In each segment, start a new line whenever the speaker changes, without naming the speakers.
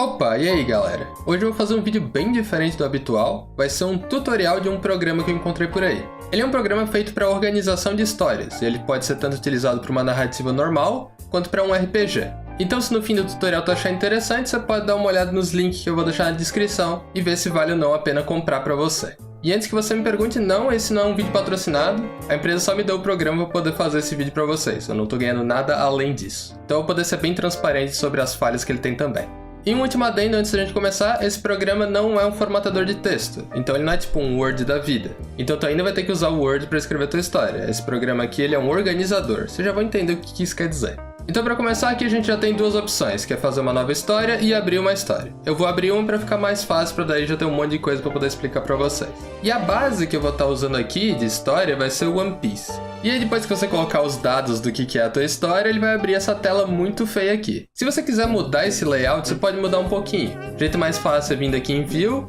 Opa, e aí galera? Hoje eu vou fazer um vídeo bem diferente do habitual, vai ser um tutorial de um programa que eu encontrei por aí. Ele é um programa feito para organização de histórias, e ele pode ser tanto utilizado para uma narrativa normal, quanto para um RPG. Então se no fim do tutorial tu achar interessante, você pode dar uma olhada nos links que eu vou deixar na descrição, e ver se vale ou não a pena comprar para você. E antes que você me pergunte, não, esse não é um vídeo patrocinado, a empresa só me deu o programa para poder fazer esse vídeo para vocês, eu não tô ganhando nada além disso. Então eu vou poder ser bem transparente sobre as falhas que ele tem também. E um último adendo antes da gente começar, esse programa não é um formatador de texto, então ele não é tipo um Word da vida. Então tu ainda vai ter que usar o Word para escrever a tua história. Esse programa aqui ele é um organizador, você já vai entender o que isso quer dizer. Então para começar aqui a gente já tem duas opções, que é fazer uma nova história e abrir uma história. Eu vou abrir uma para ficar mais fácil, para daí já ter um monte de coisa para poder explicar para vocês. E a base que eu vou estar usando aqui de história vai ser o One Piece. E aí depois que você colocar os dados do que é a tua história, ele vai abrir essa tela muito feia aqui. Se você quiser mudar esse layout, você pode mudar um pouquinho. O jeito mais fácil é vir aqui em View,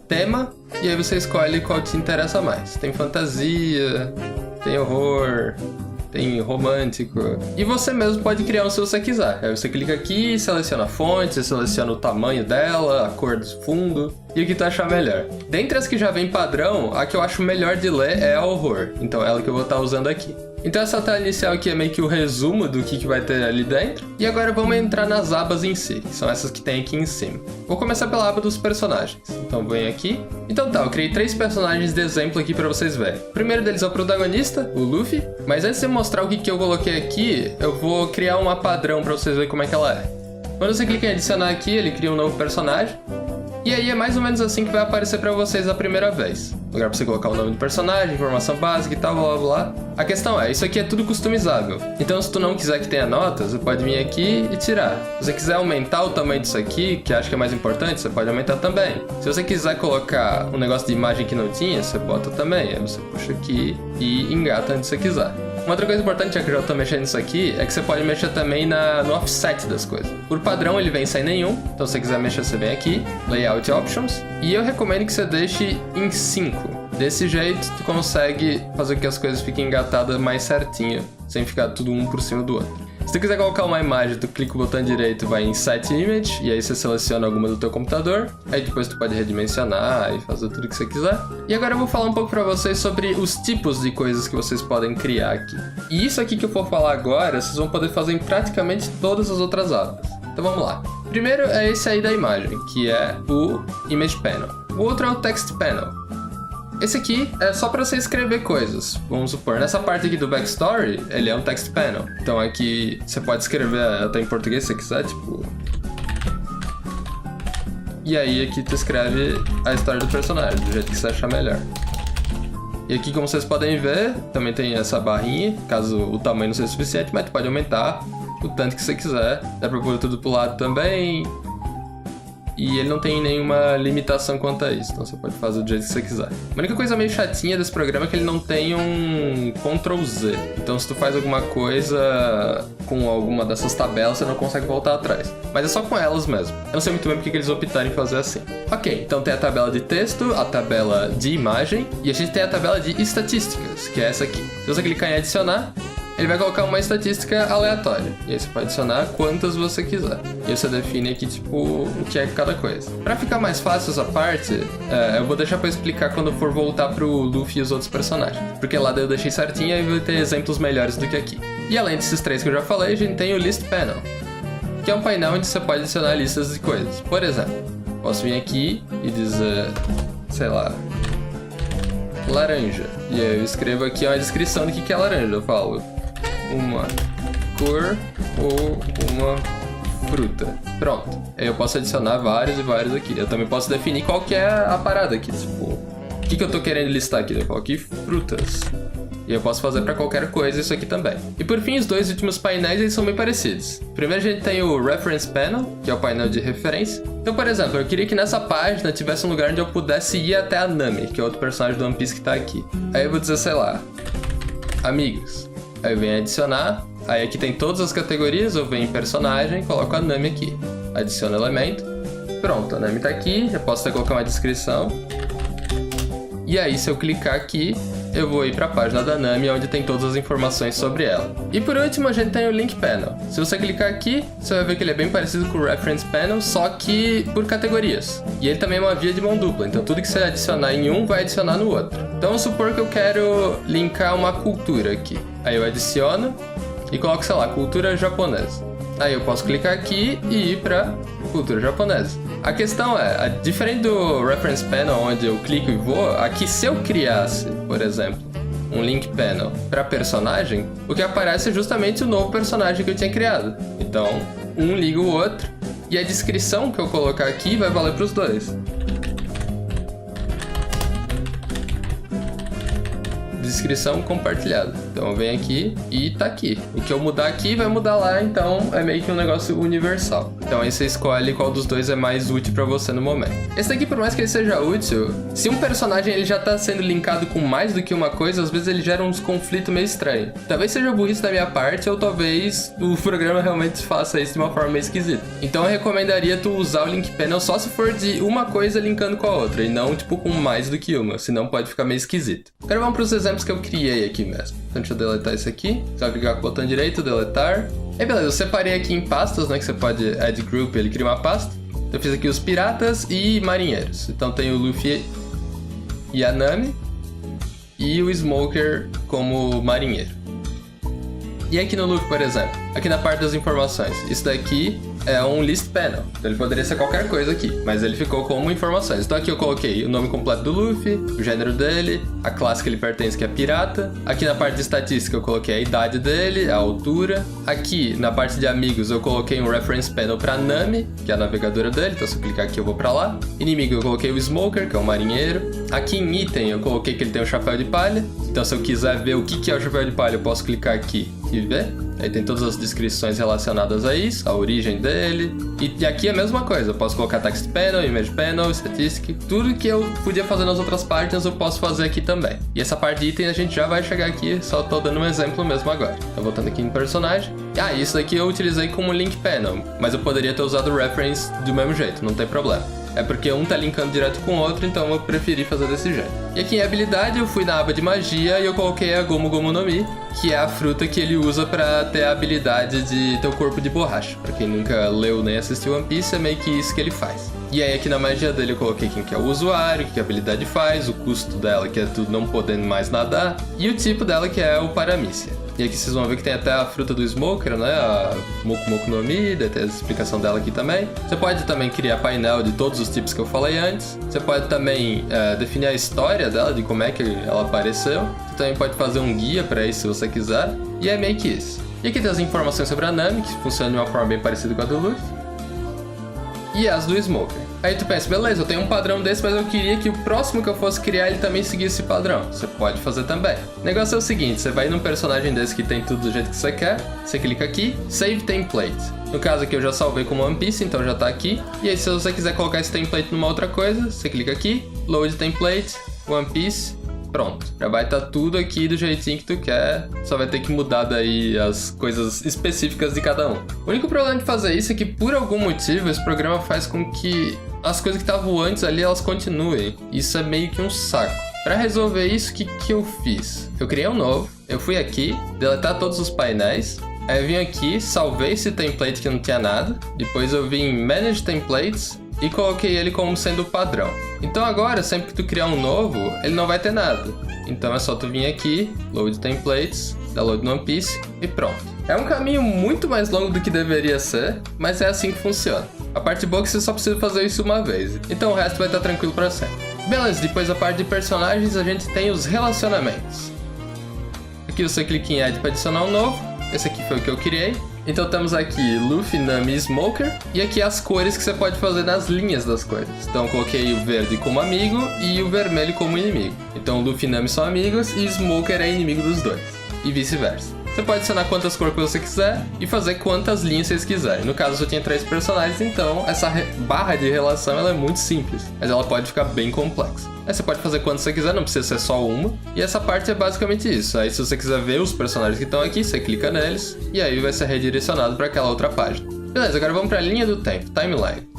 Tema, e aí você escolhe qual te interessa mais. Tem fantasia, tem horror, tem romântico. E você mesmo pode criar um se você quiser. Aí você clica aqui, seleciona a fonte, você seleciona o tamanho dela, a cor do fundo e o que tu achar melhor. Dentre as que já vem padrão, a que eu acho melhor de ler é a horror. Então é ela que eu vou estar usando aqui. Então essa tela inicial aqui é meio que o resumo do que vai ter ali dentro. E agora vamos entrar nas abas em si, que são essas que tem aqui em cima. Vou começar pela aba dos personagens. Então venho aqui. Então tá, eu criei 3 personagens de exemplo aqui pra vocês verem. O primeiro deles é o protagonista, o Luffy. Mas antes de mostrar o que eu coloquei aqui, eu vou criar uma padrão pra vocês verem como é que ela é. Quando você clica em adicionar aqui, ele cria um novo personagem. E aí é mais ou menos assim que vai aparecer pra vocês a primeira vez. Lugar pra você colocar o nome do personagem, informação básica e tal, blá blá blá. A questão é, isso aqui é tudo customizável. Então se tu não quiser que tenha notas, você pode vir aqui e tirar. Se você quiser aumentar o tamanho disso aqui, que acho que é mais importante, você pode aumentar também. Se você quiser colocar um negócio de imagem que não tinha, você bota também. Aí você puxa aqui e engata onde você quiser. Uma outra coisa importante, já que eu já tô mexendo nisso aqui, é que você pode mexer também no offset das coisas. Por padrão ele vem sem nenhum, então se você quiser mexer você vem aqui, Layout Options, e eu recomendo que você deixe em 5. Desse jeito tu consegue fazer com que as coisas fiquem engatadas mais certinho, sem ficar tudo um por cima do outro. Se tu quiser colocar uma imagem, tu clica o botão direito, vai em Set Image, e aí você seleciona alguma do teu computador, aí depois tu pode redimensionar e fazer tudo que você quiser. E agora eu vou falar um pouco pra vocês sobre os tipos de coisas que vocês podem criar aqui. E isso aqui que eu for falar agora, vocês vão poder fazer em praticamente todas as outras abas. Então vamos lá. Primeiro é esse aí da imagem, que é o Image Panel. O outro é o Text Panel. Esse aqui é só para você escrever coisas. Vamos supor, nessa parte aqui do backstory, ele é um text panel. Então aqui você pode escrever até em português se você quiser, tipo... E aí aqui tu escreve a história do personagem, do jeito que você achar melhor. E aqui, como vocês podem ver, também tem essa barrinha, caso o tamanho não seja suficiente, mas tu pode aumentar o tanto que você quiser. Dá pra pôr tudo pro lado também. E ele não tem nenhuma limitação quanto a isso, então você pode fazer do jeito que você quiser. A única coisa meio chatinha desse programa é que ele não tem um Ctrl Z. Então se tu faz alguma coisa com alguma dessas tabelas, você não consegue voltar atrás. Mas é só com elas mesmo. Eu não sei muito bem porque eles optaram em fazer assim. Ok, então tem a tabela de texto, a tabela de imagem, e a gente tem a tabela de estatísticas, que é essa aqui. Se você clicar em adicionar, ele vai colocar uma estatística aleatória. E aí você pode adicionar quantas você quiser. E você define aqui, tipo, o que é cada coisa. Pra ficar mais fácil essa parte, eu vou deixar pra explicar quando eu for voltar pro Luffy e os outros personagens. Porque lá eu deixei certinho e aí vai ter exemplos melhores do que aqui. E além desses 3 que eu já falei, a gente tem o List Panel, que é um painel onde você pode adicionar listas de coisas. Por exemplo, posso vir aqui e dizer, sei lá, laranja. E aí eu escrevo aqui uma descrição do que é laranja. Eu falo uma cor ou uma fruta. Pronto. Aí eu posso adicionar vários e vários aqui. Eu também posso definir qual que é a parada aqui. Tipo, o que eu tô querendo listar aqui? Eu falo aqui frutas. E eu posso fazer para qualquer coisa isso aqui também. E por fim, os 2 últimos painéis eles são bem parecidos. Primeiro a gente tem o Reference Panel, que é o painel de referência. Então, por exemplo, eu queria que nessa página tivesse um lugar onde eu pudesse ir até a Nami, que é outro personagem do One Piece que tá aqui. Aí eu vou dizer, sei lá, amigos. Aí eu venho adicionar, aí aqui tem todas as categorias, eu venho em personagem, coloco a Nami aqui. Adiciono elemento, pronto, a Nami tá aqui, eu posso até colocar uma descrição. E aí se eu clicar aqui, eu vou ir para a página da Nami, onde tem todas as informações sobre ela. E por último, a gente tem o Link Panel. Se você clicar aqui, você vai ver que ele é bem parecido com o Reference Panel, só que por categorias. E ele também é uma via de mão dupla, então tudo que você adicionar em um vai adicionar no outro. Então vamos supor que eu quero linkar uma cultura aqui. Aí eu adiciono e coloco, sei lá, cultura japonesa. Aí eu posso clicar aqui e ir para cultura japonesa. A questão é, diferente do Reference Panel, onde eu clico e vou, aqui se eu criasse, por exemplo, um Link Panel para personagem, o que aparece é justamente o novo personagem que eu tinha criado. Então, um liga o outro e a descrição que eu colocar aqui vai valer para os dois. Descrição compartilhada. Então eu venho aqui e tá aqui. O que eu mudar aqui vai mudar lá, então é meio que um negócio universal. Então aí você escolhe qual dos dois é mais útil pra você no momento. Esse daqui, por mais que ele seja útil, se um personagem ele já tá sendo linkado com mais do que uma coisa, às vezes ele gera uns conflitos meio estranhos. Talvez seja burrice da minha parte, ou talvez o programa realmente faça isso de uma forma meio esquisita. Então eu recomendaria tu usar o Link Panel só se for de uma coisa linkando com a outra, e não tipo com mais do que uma, senão pode ficar meio esquisito. Agora vamos pros exemplos que eu criei aqui mesmo. Então deixa eu deletar isso aqui. Você vai clicar com o botão direito, deletar. E beleza, eu separei aqui em pastas, né? Que você pode add group, ele cria uma pasta. Então eu fiz aqui os piratas e marinheiros. Então tem o Luffy e a Nami. E o Smoker como marinheiro. E aqui no Luffy, por exemplo, aqui na parte das informações, isso daqui é um list panel. Então ele poderia ser qualquer coisa aqui, mas ele ficou como informações. Então aqui eu coloquei o nome completo do Luffy, o gênero dele, a classe que ele pertence, que é pirata. Aqui na parte de estatística eu coloquei a idade dele, a altura. Aqui na parte de amigos eu coloquei um reference panel para Nami, que é a navegadora dele. Então se eu clicar aqui eu vou para lá. Inimigo eu coloquei o Smoker, que é o marinheiro. Aqui em item eu coloquei que ele tem o chapéu de palha. Então se eu quiser ver o que é o chapéu de palha, eu posso clicar aqui e ver. Aí tem todas as descrições relacionadas a isso, a origem dele. E aqui é a mesma coisa, eu posso colocar text panel, image panel, statistic. Tudo que eu podia fazer nas outras páginas eu posso fazer aqui também. E essa parte de item a gente já vai chegar aqui, só tô dando um exemplo mesmo agora. Então voltando aqui em personagem. Isso daqui eu utilizei como link panel, mas eu poderia ter usado o reference do mesmo jeito, não tem problema. É porque um tá linkando direto com o outro, então eu preferi fazer desse jeito. E aqui em habilidade eu fui na aba de magia e eu coloquei a Gomu Gomu no Mi, que é a fruta que ele usa pra ter a habilidade de ter o corpo de borracha. Pra quem nunca leu nem assistiu One Piece, é meio que isso que ele faz. E aí aqui na magia dele eu coloquei quem que é o usuário, o que a habilidade faz, o custo dela, que é tudo não podendo mais nadar, e o tipo dela, que é o Paramícia. E aqui vocês vão ver que tem até a fruta do Smoker, né? A Moku Moku no Mi, tem a explicação dela aqui também. Você pode também criar painel de todos os tipos que eu falei antes. Você pode também definir a história dela, de como é que ela apareceu. Você também pode fazer um guia para isso se você quiser. E é meio que isso. E aqui tem as informações sobre a Nami, que funciona de uma forma bem parecida com a do Luffy. E as do Smoker. Aí tu pensa, beleza, eu tenho um padrão desse, mas eu queria que o próximo que eu fosse criar, ele também seguisse esse padrão. Você pode fazer também. O negócio é o seguinte, você vai num personagem desse que tem tudo do jeito que você quer, você clica aqui, Save Template. No caso aqui eu já salvei como One Piece, então já tá aqui. E aí se você quiser colocar esse template numa outra coisa, você clica aqui, Load Template, One Piece. Pronto, já vai estar tudo aqui do jeitinho que tu quer, só vai ter que mudar daí as coisas específicas de cada um. O único problema de fazer isso é que por algum motivo esse programa faz com que as coisas que estavam antes ali, elas continuem. Isso é meio que um saco. Para resolver isso, o que eu fiz? Eu criei um novo, eu fui aqui, deletar todos os painéis, aí eu vim aqui, salvei esse template que não tinha nada, depois eu vim em Manage Templates, e coloquei ele como sendo o padrão. Então agora, sempre que tu criar um novo, ele não vai ter nada. Então é só tu vir aqui, Load Templates, Download no One Piece e pronto. É um caminho muito mais longo do que deveria ser, mas é assim que funciona. A parte boa é que você só precisa fazer isso uma vez, então o resto vai estar tranquilo para sempre. Beleza, depois da parte de personagens, a gente tem os relacionamentos. Aqui você clica em Add para adicionar um novo. Esse aqui foi o que eu criei. Então temos aqui Luffy, Nami e Smoker. E aqui as cores que você pode fazer nas linhas das coisas. Então eu coloquei o verde como amigo e o vermelho como inimigo. Então Luffy e Nami são amigos e Smoker é inimigo dos dois. E vice-versa. Você pode adicionar quantas cores você quiser e fazer quantas linhas vocês quiserem. No caso eu tinha 3 personagens, então essa barra de relação ela é muito simples. Mas ela pode ficar bem complexa. Aí você pode fazer quantas você quiser, não precisa ser só uma. E essa parte é basicamente isso. Aí se você quiser ver os personagens que estão aqui, você clica neles. E aí vai ser redirecionado para aquela outra página. Beleza, agora vamos para a linha do tempo, Timeline.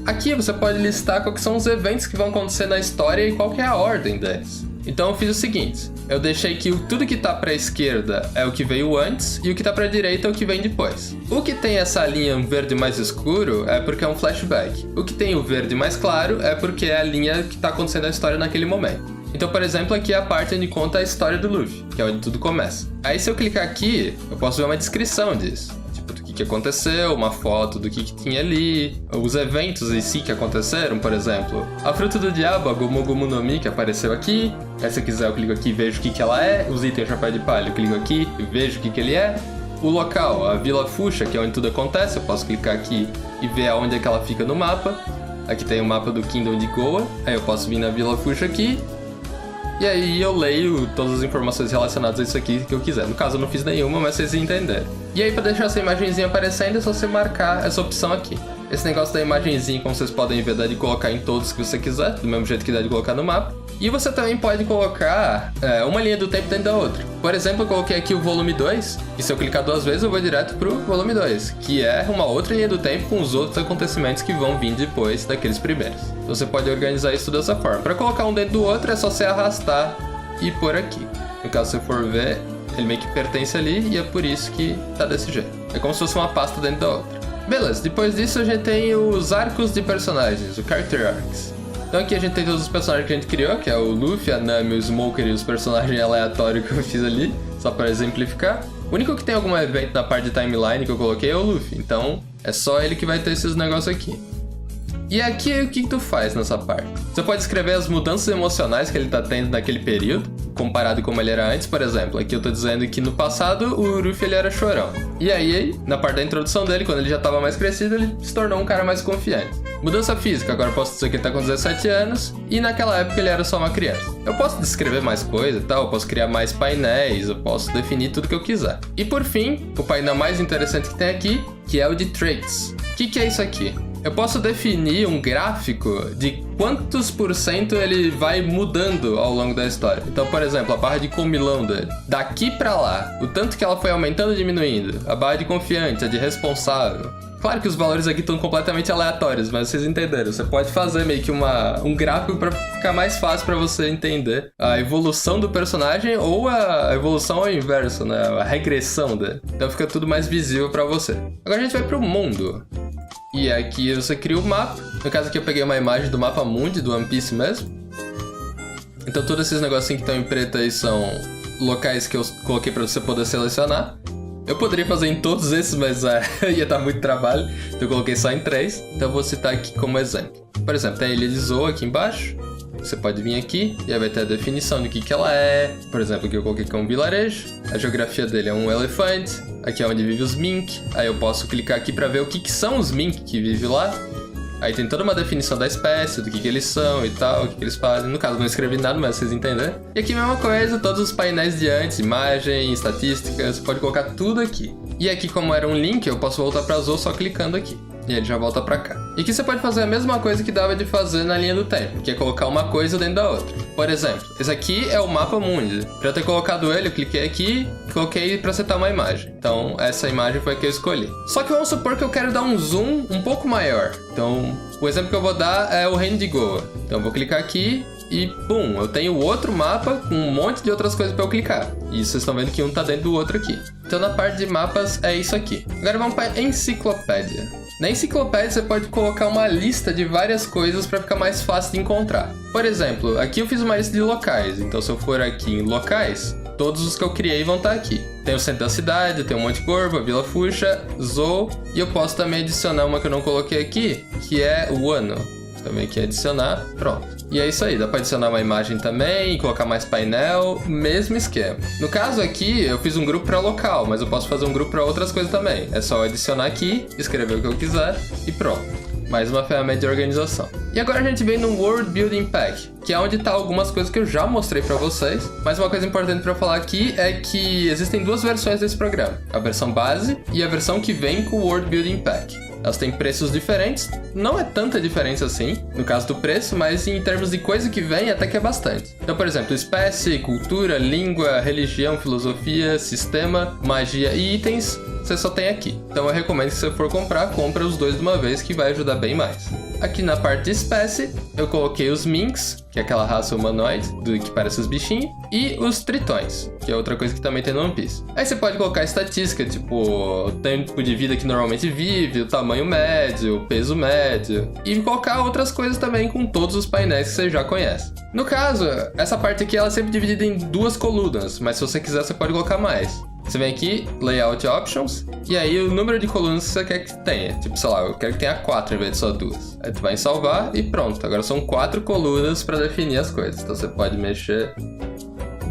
Aqui você pode listar quais são os eventos que vão acontecer na história e qual que é a ordem deles. Então eu fiz o seguinte, eu deixei que tudo que tá pra esquerda é o que veio antes e o que tá pra direita é o que vem depois. O que tem essa linha verde mais escuro é porque é um flashback. O que tem o verde mais claro é porque é a linha que tá acontecendo a história naquele momento. Então, por exemplo, aqui é a parte onde conta a história do Luffy, que é onde tudo começa. Aí se eu clicar aqui, eu posso ver uma descrição disso. Tipo, do que aconteceu, uma foto do que tinha ali, os eventos em si que aconteceram, por exemplo. A fruta do diabo, a Gomu Gomu no Mi, que apareceu aqui. Aí se eu quiser eu clico aqui e vejo o que ela é. Os itens chapéu de palha, eu clico aqui e vejo o que ele é. O local, a Vila Fuchsia, que é onde tudo acontece, eu posso clicar aqui e ver aonde é que ela fica no mapa. Aqui tem o mapa do Kingdom de Goa, aí eu posso vir na Vila Fuchsia aqui. E aí eu leio todas as informações relacionadas a isso aqui que eu quiser. No caso eu não fiz nenhuma, mas vocês entenderam. E aí pra deixar essa imagenzinha aparecendo é só você marcar essa opção aqui. Esse negócio da imagenzinha, como vocês podem ver, dá de colocar em todos que você quiser, do mesmo jeito que dá de colocar no mapa. E você também pode colocar uma linha do tempo dentro da outra. Por exemplo, eu coloquei aqui o volume 2, e se eu clicar 2 vezes eu vou direto pro volume 2, que é uma outra linha do tempo com os outros acontecimentos que vão vir depois daqueles primeiros. Então você pode organizar isso dessa forma. Para colocar um dentro do outro é só você arrastar e pôr aqui. No caso, se você for ver, ele meio que pertence ali e é por isso que tá desse jeito. É como se fosse uma pasta dentro da outra. Beleza, depois disso a gente tem os arcos de personagens, o Character Arcs. Então aqui a gente tem todos os personagens que a gente criou, que é o Luffy, a Nami, o Smoker e os personagens aleatórios que eu fiz ali, só para exemplificar. O único que tem algum evento na parte de timeline que eu coloquei é o Luffy, então é só ele que vai ter esses negócios aqui. E aqui, o que tu faz nessa parte? Você pode escrever as mudanças emocionais que ele tá tendo naquele período, comparado com como ele era antes, por exemplo. Aqui eu tô dizendo que no passado o Luffy ele era chorão. E aí, na parte da introdução dele, quando ele já tava mais crescido, ele se tornou um cara mais confiante. Mudança física, agora eu posso dizer que ele tá com 17 anos, e naquela época ele era só uma criança. Eu posso descrever mais coisa e tal, eu posso criar mais painéis, eu posso definir tudo que eu quiser. E por fim, o painel mais interessante que tem aqui, que é o de Traits. O que é isso aqui? Eu posso definir um gráfico de quantos % ele vai mudando ao longo da história. Então, por exemplo, a barra de comilão dele. Daqui pra lá, o tanto que ela foi aumentando ou diminuindo. A barra de confiante, a de responsável. Claro que os valores aqui estão completamente aleatórios, mas vocês entenderam. Você pode fazer meio que um gráfico para ficar mais fácil para você entender a evolução do personagem ou a evolução ao inverso, né? A regressão dele. Então fica tudo mais visível para você. Agora a gente vai pro mundo. E aqui você cria o mapa. No caso aqui eu peguei uma imagem do mapa mundi, do One Piece mesmo. Então todos esses negocinhos que estão em preto aí são locais que eu coloquei para você poder selecionar. Eu poderia fazer em todos esses, mas ia dar muito trabalho. Então eu coloquei só em 3. Então eu vou citar aqui como exemplo. Por exemplo, tem a Ilha de Zoa aqui embaixo. Você pode vir aqui e aí vai ter a definição do que ela é. Por exemplo, aqui eu coloquei que é um vilarejo. A geografia dele é um elefante. Aqui é onde vivem os mink. Aí eu posso clicar aqui para ver o que são os mink que vivem lá. Aí tem toda uma definição da espécie, do que eles são e tal, o que eles fazem. No caso, não escrevi nada, mas vocês entenderam. E aqui a mesma coisa, todos os painéis de antes, imagem, estatísticas, você pode colocar tudo aqui. E aqui, como era um link, eu posso voltar para Zoa só clicando aqui. E ele já volta pra cá. E aqui você pode fazer a mesma coisa que dava de fazer na linha do tempo, que é colocar uma coisa dentro da outra. Por exemplo, esse aqui é o mapa mundi. Pra eu ter colocado ele, eu cliquei aqui e coloquei pra setar uma imagem. Então, essa imagem foi a que eu escolhi. Só que vamos supor que eu quero dar um zoom um pouco maior. Então, o exemplo que eu vou dar é o Reino de Goa. Então, eu vou clicar aqui e, pum, eu tenho outro mapa com um monte de outras coisas pra eu clicar. E vocês estão vendo que um tá dentro do outro aqui. Então, na parte de mapas, é isso aqui. Agora vamos pra enciclopédia. Na enciclopédia você pode colocar uma lista de várias coisas para ficar mais fácil de encontrar. Por exemplo, aqui eu fiz uma lista de locais, então se eu for aqui em locais, todos os que eu criei vão estar aqui. Tem o centro da cidade, tem o Monte Corvo, a Vila Fuchsia, Zou, e eu posso também adicionar uma que eu não coloquei aqui, que é o ano. Também aqui adicionar, pronto. E é isso aí, dá para adicionar uma imagem também, colocar mais painel, mesmo esquema. No caso aqui, eu fiz um grupo para local, mas eu posso fazer um grupo para outras coisas também. É só adicionar aqui, escrever o que eu quiser e pronto. Mais uma ferramenta de organização. E agora a gente vem no World Building Pack, que é onde tá algumas coisas que eu já mostrei para vocês. Mas uma coisa importante para falar aqui é que existem duas versões desse programa. A versão base e a versão que vem com o World Building Pack. Elas têm preços diferentes, não é tanta diferença assim, no caso do preço, mas em termos de coisa que vem, até que é bastante. Então, por exemplo, espécie, cultura, língua, religião, filosofia, sistema, magia e itens, você só tem aqui. Então eu recomendo que se você for comprar, compra os dois de uma vez, que vai ajudar bem mais. Aqui na parte de espécie, eu coloquei os Minks, que é aquela raça humanoide, que parece os bichinhos, e os Tritões, que é outra coisa que também tem no One Piece. Aí você pode colocar estatística, tipo, o tempo de vida que normalmente vive, o tamanho médio, o peso médio, e colocar outras coisas também com todos os painéis que você já conhece. No caso, essa parte aqui ela é sempre dividida em 2 colunas, mas se você quiser você pode colocar mais. Você vem aqui, Layout Options, e aí o número de colunas que você quer que tenha. Tipo, sei lá, eu quero que tenha 4 em vez de só 2. Aí tu vai em salvar e pronto. Agora são 4 colunas para definir as coisas. Então você pode mexer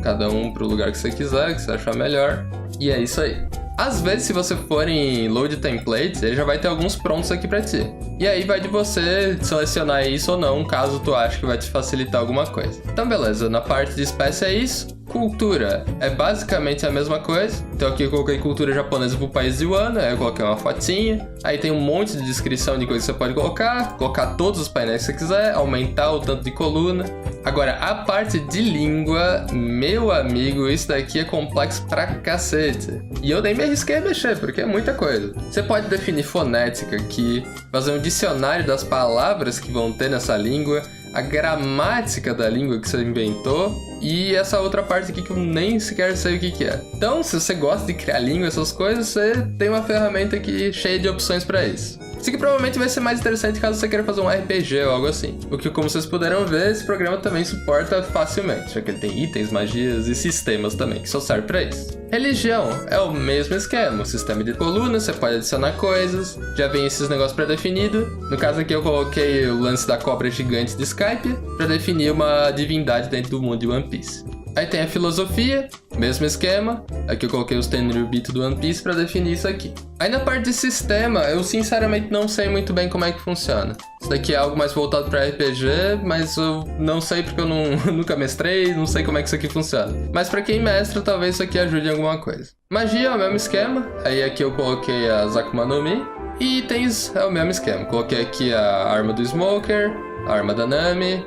cada um pro lugar que você quiser, que você achar melhor. E é isso aí. Às vezes, se você for em Load Templates, ele já vai ter alguns prontos aqui pra ti. E aí vai de você selecionar isso ou não, caso tu ache que vai te facilitar alguma coisa. Então beleza, na parte de espécie é isso. Cultura é basicamente a mesma coisa. Então aqui eu coloquei cultura japonesa pro país de Wano, aí eu coloquei uma fotinha. Aí tem um monte de descrição de coisas que você pode colocar todos os painéis que você quiser, aumentar o tanto de coluna. Agora, a parte de língua, meu amigo, isso daqui é complexo pra cacete. E eu nem me arrisquei a mexer, porque é muita coisa. Você pode definir fonética aqui, fazer um dicionário das palavras que vão ter nessa língua, a gramática da língua que você inventou e essa outra parte aqui que eu nem sequer sei o que é. Então, se você gosta de criar língua, essas coisas, você tem uma ferramenta aqui cheia de opções para isso. Isso aqui provavelmente vai ser mais interessante caso você queira fazer um RPG ou algo assim. O que, como vocês puderam ver, esse programa também suporta facilmente, já que ele tem itens, magias e sistemas também, que só serve para isso. Religião é o mesmo esquema, o sistema de colunas, você pode adicionar coisas, já vem esses negócios pré-definidos. No caso aqui eu coloquei o lance da cobra gigante de Skype para definir uma divindade dentro do mundo de One Piece. Aí tem a filosofia, mesmo esquema. Aqui eu coloquei os Tenryubito do One Piece para definir isso aqui. Aí na parte de sistema, eu sinceramente não sei muito bem como é que funciona. Isso daqui é algo mais voltado para RPG, mas eu não sei porque eu nunca mestrei, não sei como é que isso aqui funciona. Mas para quem mestra, talvez isso aqui ajude em alguma coisa. Magia é o mesmo esquema. Aí aqui eu coloquei as Akuma no Mi. E itens é o mesmo esquema. Coloquei aqui a arma do Smoker, a arma da Nami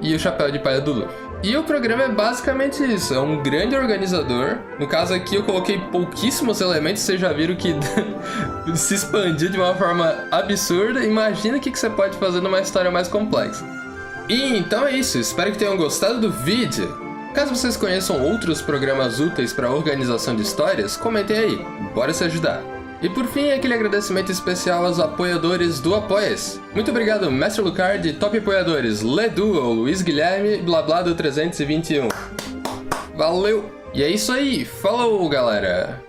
e o chapéu de palha do Luffy. E o programa é basicamente isso, é um grande organizador. No caso aqui eu coloquei pouquíssimos elementos, vocês já viram que se expandiu de uma forma absurda. Imagina o que você pode fazer numa história mais complexa. E então é isso, espero que tenham gostado do vídeo. Caso vocês conheçam outros programas úteis para organização de histórias, comentem aí, bora se ajudar. E por fim, aquele agradecimento especial aos apoiadores do Apoia-se. Muito obrigado, Mestre Lucard, top apoiadores Ledu, Luiz Guilherme, Blablado 321. Valeu! E é isso aí, falou galera!